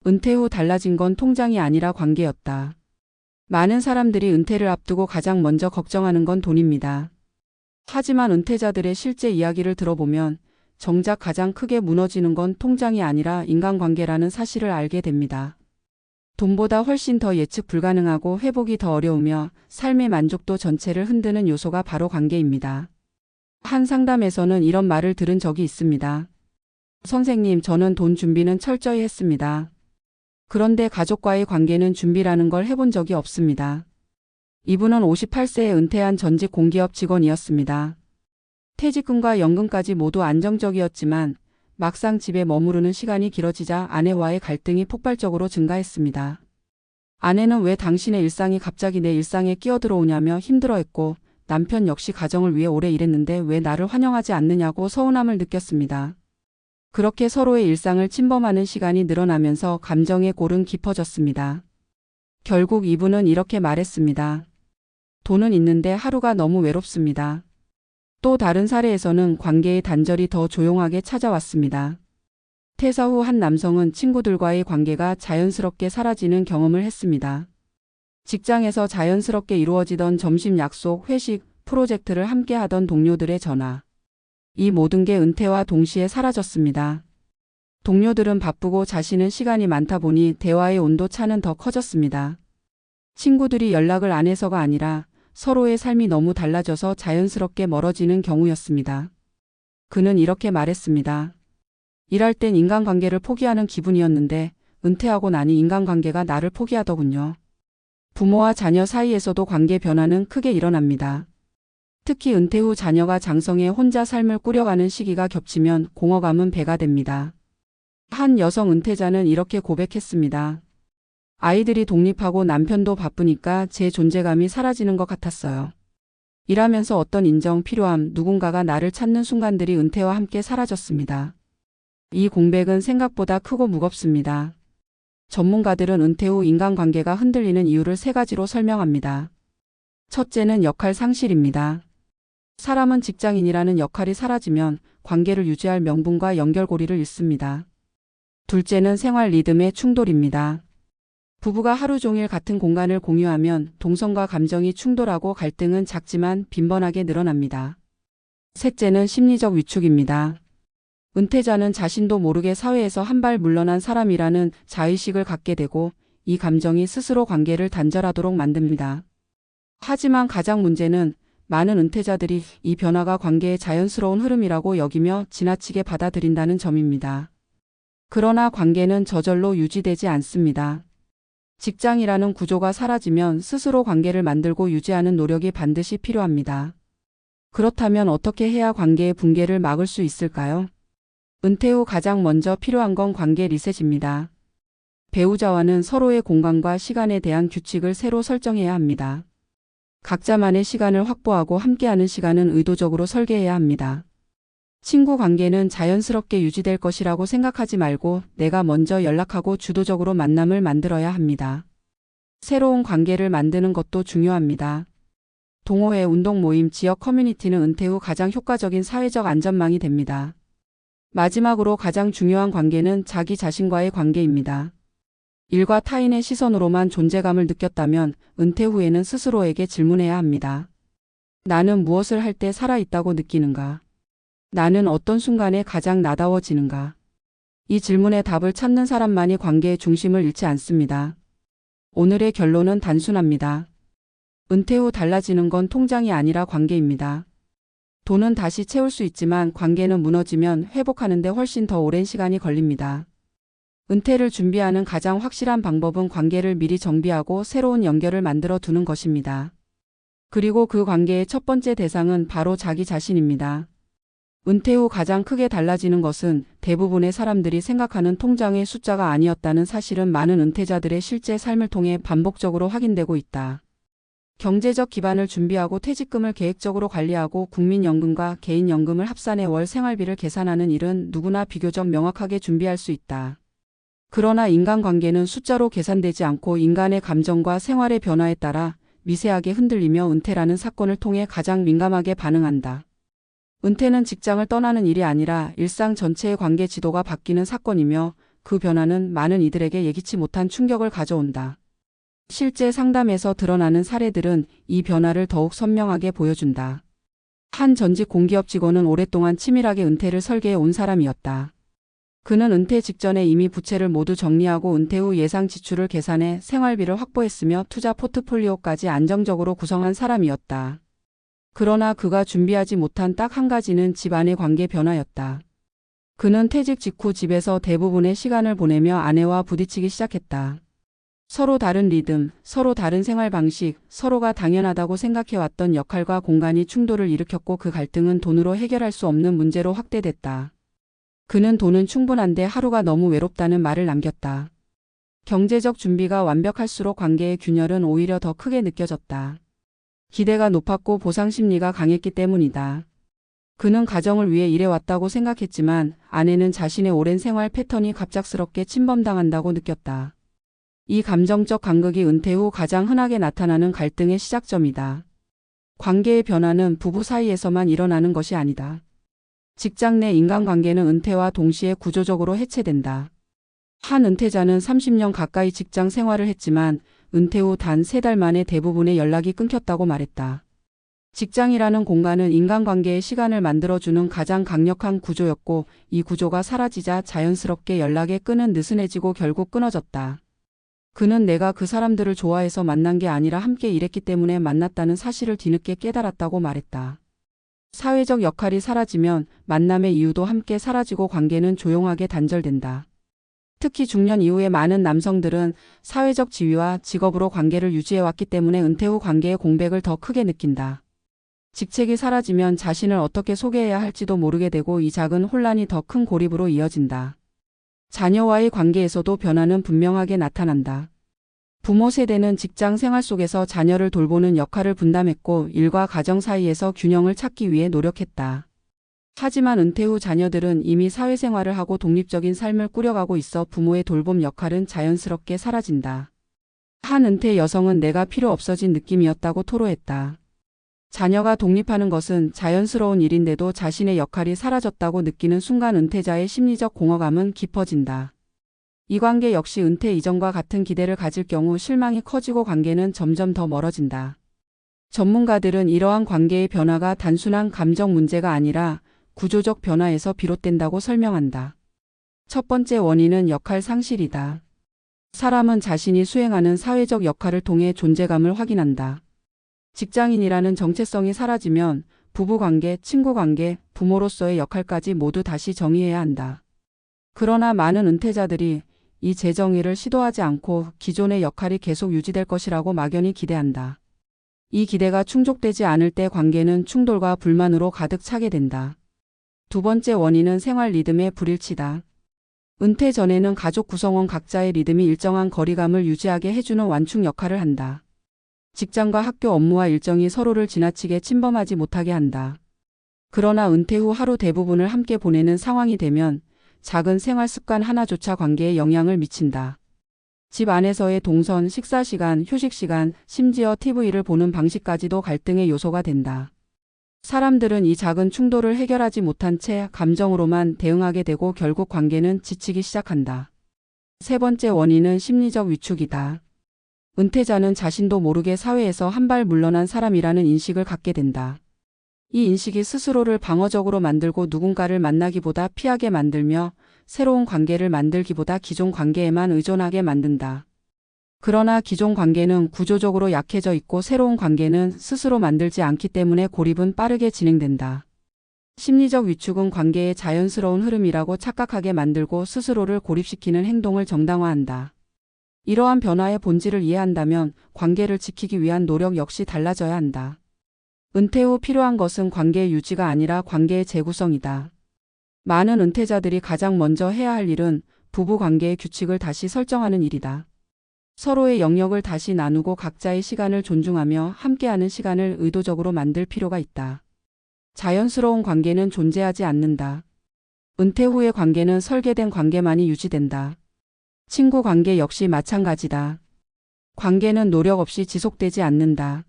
은퇴 후 달라진 건 통장이 아니라 관계였다. 많은 사람들이 은퇴를 앞두고 가장 먼저 걱정하는 건 돈입니다. 하지만 은퇴자들의 실제 이야기를 들어보면 정작 가장 크게 무너지는 건 통장이 아니라 인간관계라는 사실을 알게 됩니다. 돈보다 훨씬 더 예측 불가능하고 회복이 더 어려우며 삶의 만족도 전체를 흔드는 요소가 바로 관계입니다. 한 상담에서는 이런 말을 들은 적이 있습니다. 선생님, 저는 돈 준비는 철저히 했습니다. 그런데 가족과의 관계는 준비라는 걸 해본 적이 없습니다. 이분은 58세에 은퇴한 전직 공기업 직원이었습니다. 퇴직금과 연금까지 모두 안정적이었지만 막상 집에 머무르는 시간이 길어지자 아내와의 갈등이 폭발적으로 증가했습니다. 아내는 왜 당신의 일상이 갑자기 내 일상에 끼어들어오냐며 힘들어했고, 남편 역시 가정을 위해 오래 일했는데 왜 나를 환영하지 않느냐고 서운함을 느꼈습니다. 그렇게 서로의 일상을 침범하는 시간이 늘어나면서 감정의 골은 깊어졌습니다. 결국 이분은 이렇게 말했습니다. 돈은 있는데 하루가 너무 외롭습니다. 또 다른 사례에서는 관계의 단절이 더 조용하게 찾아왔습니다. 퇴사 후 한 남성은 친구들과의 관계가 자연스럽게 사라지는 경험을 했습니다. 직장에서 자연스럽게 이루어지던 점심 약속, 회식, 프로젝트를 함께 하던 동료들의 전화. 이 모든 게 은퇴와 동시에 사라졌습니다. 동료들은 바쁘고 자신은 시간이 많다 보니 대화의 온도차는 더 커졌습니다. 친구들이 연락을 안 해서가 아니라 서로의 삶이 너무 달라져서 자연스럽게 멀어지는 경우였습니다. 그는 이렇게 말했습니다. 일할 땐 인간관계를 포기하는 기분이었는데 은퇴하고 나니 인간관계가 나를 포기하더군요. 부모와 자녀 사이에서도 관계 변화는 크게 일어납니다. 특히 은퇴 후 자녀가 장성해 혼자 삶을 꾸려가는 시기가 겹치면 공허감은 배가 됩니다. 한 여성 은퇴자는 이렇게 고백했습니다. 아이들이 독립하고 남편도 바쁘니까 제 존재감이 사라지는 것 같았어요. 일하면서 어떤 인정, 필요함, 누군가가 나를 찾는 순간들이 은퇴와 함께 사라졌습니다. 이 공백은 생각보다 크고 무겁습니다. 전문가들은 은퇴 후 인간관계가 흔들리는 이유를 3가지로 설명합니다. 첫째는 역할 상실입니다. 사람은 직장인이라는 역할이 사라지면 관계를 유지할 명분과 연결고리를 잃습니다. 둘째는 생활 리듬의 충돌입니다. 부부가 하루 종일 같은 공간을 공유하면 동선과 감정이 충돌하고 갈등은 작지만 빈번하게 늘어납니다. 셋째는 심리적 위축입니다. 은퇴자는 자신도 모르게 사회에서 한 발 물러난 사람이라는 자의식을 갖게 되고 이 감정이 스스로 관계를 단절하도록 만듭니다. 하지만 가장 문제는 많은 은퇴자들이 이 변화가 관계의 자연스러운 흐름이라고 여기며 지나치게 받아들인다는 점입니다. 그러나 관계는 저절로 유지되지 않습니다. 직장이라는 구조가 사라지면 스스로 관계를 만들고 유지하는 노력이 반드시 필요합니다. 그렇다면 어떻게 해야 관계의 붕괴를 막을 수 있을까요? 은퇴 후 가장 먼저 필요한 건 관계 리셋입니다. 배우자와는 서로의 공간과 시간에 대한 규칙을 새로 설정해야 합니다. 각자만의 시간을 확보하고 함께하는 시간은 의도적으로 설계해야 합니다. 친구 관계는 자연스럽게 유지될 것이라고 생각하지 말고 내가 먼저 연락하고 주도적으로 만남을 만들어야 합니다. 새로운 관계를 만드는 것도 중요합니다. 동호회, 운동 모임, 지역 커뮤니티는 은퇴 후 가장 효과적인 사회적 안전망이 됩니다. 마지막으로 가장 중요한 관계는 자기 자신과의 관계입니다. 일과 타인의 시선으로만 존재감을 느꼈다면 은퇴 후에는 스스로에게 질문해야 합니다. 나는 무엇을 할 때 살아있다고 느끼는가? 나는 어떤 순간에 가장 나다워지는가? 이 질문의 답을 찾는 사람만이 관계의 중심을 잃지 않습니다. 오늘의 결론은 단순합니다. 은퇴 후 달라지는 건 통장이 아니라 관계입니다. 돈은 다시 채울 수 있지만 관계는 무너지면 회복하는 데 훨씬 더 오랜 시간이 걸립니다. 은퇴를 준비하는 가장 확실한 방법은 관계를 미리 정비하고 새로운 연결을 만들어 두는 것입니다. 그리고 그 관계의 첫 번째 대상은 바로 자기 자신입니다. 은퇴 후 가장 크게 달라지는 것은 대부분의 사람들이 생각하는 통장의 숫자가 아니었다는 사실은 많은 은퇴자들의 실제 삶을 통해 반복적으로 확인되고 있다. 경제적 기반을 준비하고 퇴직금을 계획적으로 관리하고 국민연금과 개인연금을 합산해 월 생활비를 계산하는 일은 누구나 비교적 명확하게 준비할 수 있다. 그러나 인간관계는 숫자로 계산되지 않고 인간의 감정과 생활의 변화에 따라 미세하게 흔들리며 은퇴라는 사건을 통해 가장 민감하게 반응한다. 은퇴는 직장을 떠나는 일이 아니라 일상 전체의 관계 지도가 바뀌는 사건이며 그 변화는 많은 이들에게 예기치 못한 충격을 가져온다. 실제 상담에서 드러나는 사례들은 이 변화를 더욱 선명하게 보여준다. 한 전직 공기업 직원은 오랫동안 치밀하게 은퇴를 설계해 온 사람이었다. 그는 은퇴 직전에 이미 부채를 모두 정리하고 은퇴 후 예상 지출을 계산해 생활비를 확보했으며 투자 포트폴리오까지 안정적으로 구성한 사람이었다. 그러나 그가 준비하지 못한 딱 한 가지는 집안의 관계 변화였다. 그는 퇴직 직후 집에서 대부분의 시간을 보내며 아내와 부딪히기 시작했다. 서로 다른 리듬, 서로 다른 생활 방식, 서로가 당연하다고 생각해왔던 역할과 공간이 충돌을 일으켰고 그 갈등은 돈으로 해결할 수 없는 문제로 확대됐다. 그는 돈은 충분한데 하루가 너무 외롭다는 말을 남겼다. 경제적 준비가 완벽할수록 관계의 균열은 오히려 더 크게 느껴졌다. 기대가 높았고 보상 심리가 강했기 때문이다. 그는 가정을 위해 일해왔다고 생각했지만 아내는 자신의 오랜 생활 패턴이 갑작스럽게 침범당한다고 느꼈다. 이 감정적 간극이 은퇴 후 가장 흔하게 나타나는 갈등의 시작점이다. 관계의 변화는 부부 사이에서만 일어나는 것이 아니다. 직장 내 인간관계는 은퇴와 동시에 구조적으로 해체된다. 한 은퇴자는 30년 가까이 직장 생활을 했지만 은퇴 후 단 3달 만에 대부분의 연락이 끊겼다고 말했다. 직장이라는 공간은 인간관계의 시간을 만들어주는 가장 강력한 구조였고 이 구조가 사라지자 자연스럽게 연락의 끈은 느슨해지고 결국 끊어졌다. 그는 내가 그 사람들을 좋아해서 만난 게 아니라 함께 일했기 때문에 만났다는 사실을 뒤늦게 깨달았다고 말했다. 사회적 역할이 사라지면 만남의 이유도 함께 사라지고 관계는 조용하게 단절된다. 특히 중년 이후에 많은 남성들은 사회적 지위와 직업으로 관계를 유지해왔기 때문에 은퇴 후 관계의 공백을 더 크게 느낀다. 직책이 사라지면 자신을 어떻게 소개해야 할지도 모르게 되고 이 작은 혼란이 더 큰 고립으로 이어진다. 자녀와의 관계에서도 변화는 분명하게 나타난다. 부모 세대는 직장 생활 속에서 자녀를 돌보는 역할을 분담했고 일과 가정 사이에서 균형을 찾기 위해 노력했다. 하지만 은퇴 후 자녀들은 이미 사회생활을 하고 독립적인 삶을 꾸려가고 있어 부모의 돌봄 역할은 자연스럽게 사라진다. 한 은퇴 여성은 내가 필요 없어진 느낌이었다고 토로했다. 자녀가 독립하는 것은 자연스러운 일인데도 자신의 역할이 사라졌다고 느끼는 순간 은퇴자의 심리적 공허감은 깊어진다. 이 관계 역시 은퇴 이전과 같은 기대를 가질 경우 실망이 커지고 관계는 점점 더 멀어진다. 전문가들은 이러한 관계의 변화가 단순한 감정 문제가 아니라 구조적 변화에서 비롯된다고 설명한다. 첫 번째 원인은 역할 상실이다. 사람은 자신이 수행하는 사회적 역할을 통해 존재감을 확인한다. 직장인이라는 정체성이 사라지면 부부관계, 친구관계, 부모로서의 역할까지 모두 다시 정의해야 한다. 그러나 많은 은퇴자들이 이 재정의를 시도하지 않고 기존의 역할이 계속 유지될 것이라고 막연히 기대한다. 이 기대가 충족되지 않을 때 관계는 충돌과 불만으로 가득 차게 된다. 두 번째 원인은 생활 리듬의 불일치다. 은퇴 전에는 가족 구성원 각자의 리듬이 일정한 거리감을 유지하게 해주는 완충 역할을 한다. 직장과 학교 업무와 일정이 서로를 지나치게 침범하지 못하게 한다. 그러나 은퇴 후 하루 대부분을 함께 보내는 상황이 되면 작은 생활 습관 하나조차 관계에 영향을 미친다. 집 안에서의 동선, 식사 시간, 휴식 시간, 심지어 TV를 보는 방식까지도 갈등의 요소가 된다. 사람들은 이 작은 충돌을 해결하지 못한 채 감정으로만 대응하게 되고 결국 관계는 지치기 시작한다. 세 번째 원인은 심리적 위축이다. 은퇴자는 자신도 모르게 사회에서 한 발 물러난 사람이라는 인식을 갖게 된다. 이 인식이 스스로를 방어적으로 만들고 누군가를 만나기보다 피하게 만들며 새로운 관계를 만들기보다 기존 관계에만 의존하게 만든다. 그러나 기존 관계는 구조적으로 약해져 있고 새로운 관계는 스스로 만들지 않기 때문에 고립은 빠르게 진행된다. 심리적 위축은 관계의 자연스러운 흐름이라고 착각하게 만들고 스스로를 고립시키는 행동을 정당화한다. 이러한 변화의 본질을 이해한다면 관계를 지키기 위한 노력 역시 달라져야 한다. 은퇴 후 필요한 것은 관계의 유지가 아니라 관계의 재구성이다. 많은 은퇴자들이 가장 먼저 해야 할 일은 부부 관계의 규칙을 다시 설정하는 일이다. 서로의 영역을 다시 나누고 각자의 시간을 존중하며 함께하는 시간을 의도적으로 만들 필요가 있다. 자연스러운 관계는 존재하지 않는다. 은퇴 후의 관계는 설계된 관계만이 유지된다. 친구 관계 역시 마찬가지다. 관계는 노력 없이 지속되지 않는다.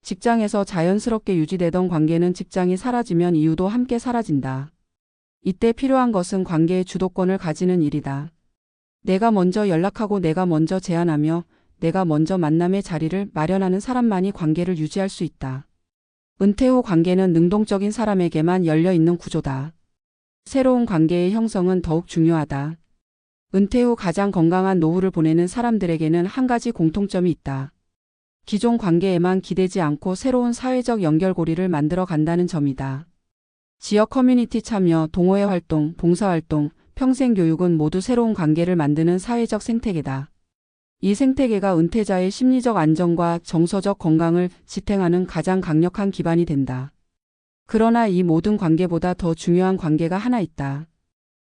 직장에서 자연스럽게 유지되던 관계는 직장이 사라지면 이유도 함께 사라진다. 이때 필요한 것은 관계의 주도권을 가지는 일이다. 내가 먼저 연락하고 내가 먼저 제안하며 내가 먼저 만남의 자리를 마련하는 사람만이 관계를 유지할 수 있다. 은퇴 후 관계는 능동적인 사람에게만 열려 있는 구조다. 새로운 관계의 형성은 더욱 중요하다. 은퇴 후 가장 건강한 노후를 보내는 사람들에게는 한 가지 공통점이 있다. 기존 관계에만 기대지 않고 새로운 사회적 연결고리를 만들어 간다는 점이다. 지역 커뮤니티 참여, 동호회 활동, 봉사활동, 평생교육은 모두 새로운 관계를 만드는 사회적 생태계다. 이 생태계가 은퇴자의 심리적 안정과 정서적 건강을 지탱하는 가장 강력한 기반이 된다. 그러나 이 모든 관계보다 더 중요한 관계가 하나 있다.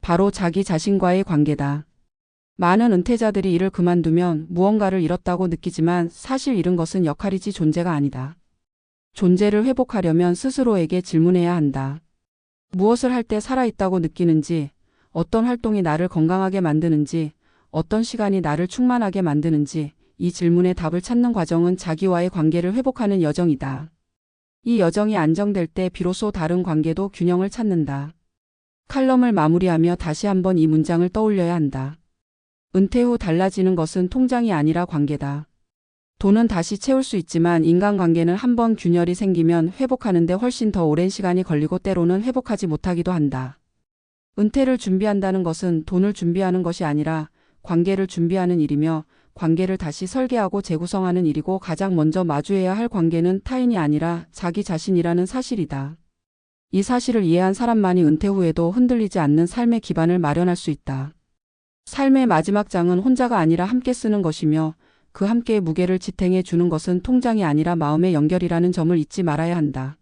바로 자기 자신과의 관계다. 많은 은퇴자들이 일을 그만두면 무언가를 잃었다고 느끼지만 사실 잃은 것은 역할이지 존재가 아니다. 존재를 회복하려면 스스로에게 질문해야 한다. 무엇을 할 때 살아있다고 느끼는지, 어떤 활동이 나를 건강하게 만드는지, 어떤 시간이 나를 충만하게 만드는지, 이 질문에 답을 찾는 과정은 자기와의 관계를 회복하는 여정이다. 이 여정이 안정될 때 비로소 다른 관계도 균형을 찾는다. 칼럼을 마무리하며 다시 한번 이 문장을 떠올려야 한다. 은퇴 후 달라지는 것은 통장이 아니라 관계다. 돈은 다시 채울 수 있지만 인간관계는 한번 균열이 생기면 회복하는데 훨씬 더 오랜 시간이 걸리고 때로는 회복하지 못하기도 한다. 은퇴를 준비한다는 것은 돈을 준비하는 것이 아니라 관계를 준비하는 일이며 관계를 다시 설계하고 재구성하는 일이고 가장 먼저 마주해야 할 관계는 타인이 아니라 자기 자신이라는 사실이다. 이 사실을 이해한 사람만이 은퇴 후에도 흔들리지 않는 삶의 기반을 마련할 수 있다. 삶의 마지막 장은 혼자가 아니라 함께 쓰는 것이며 그 함께의 무게를 지탱해 주는 것은 통장이 아니라 마음의 연결이라는 점을 잊지 말아야 한다.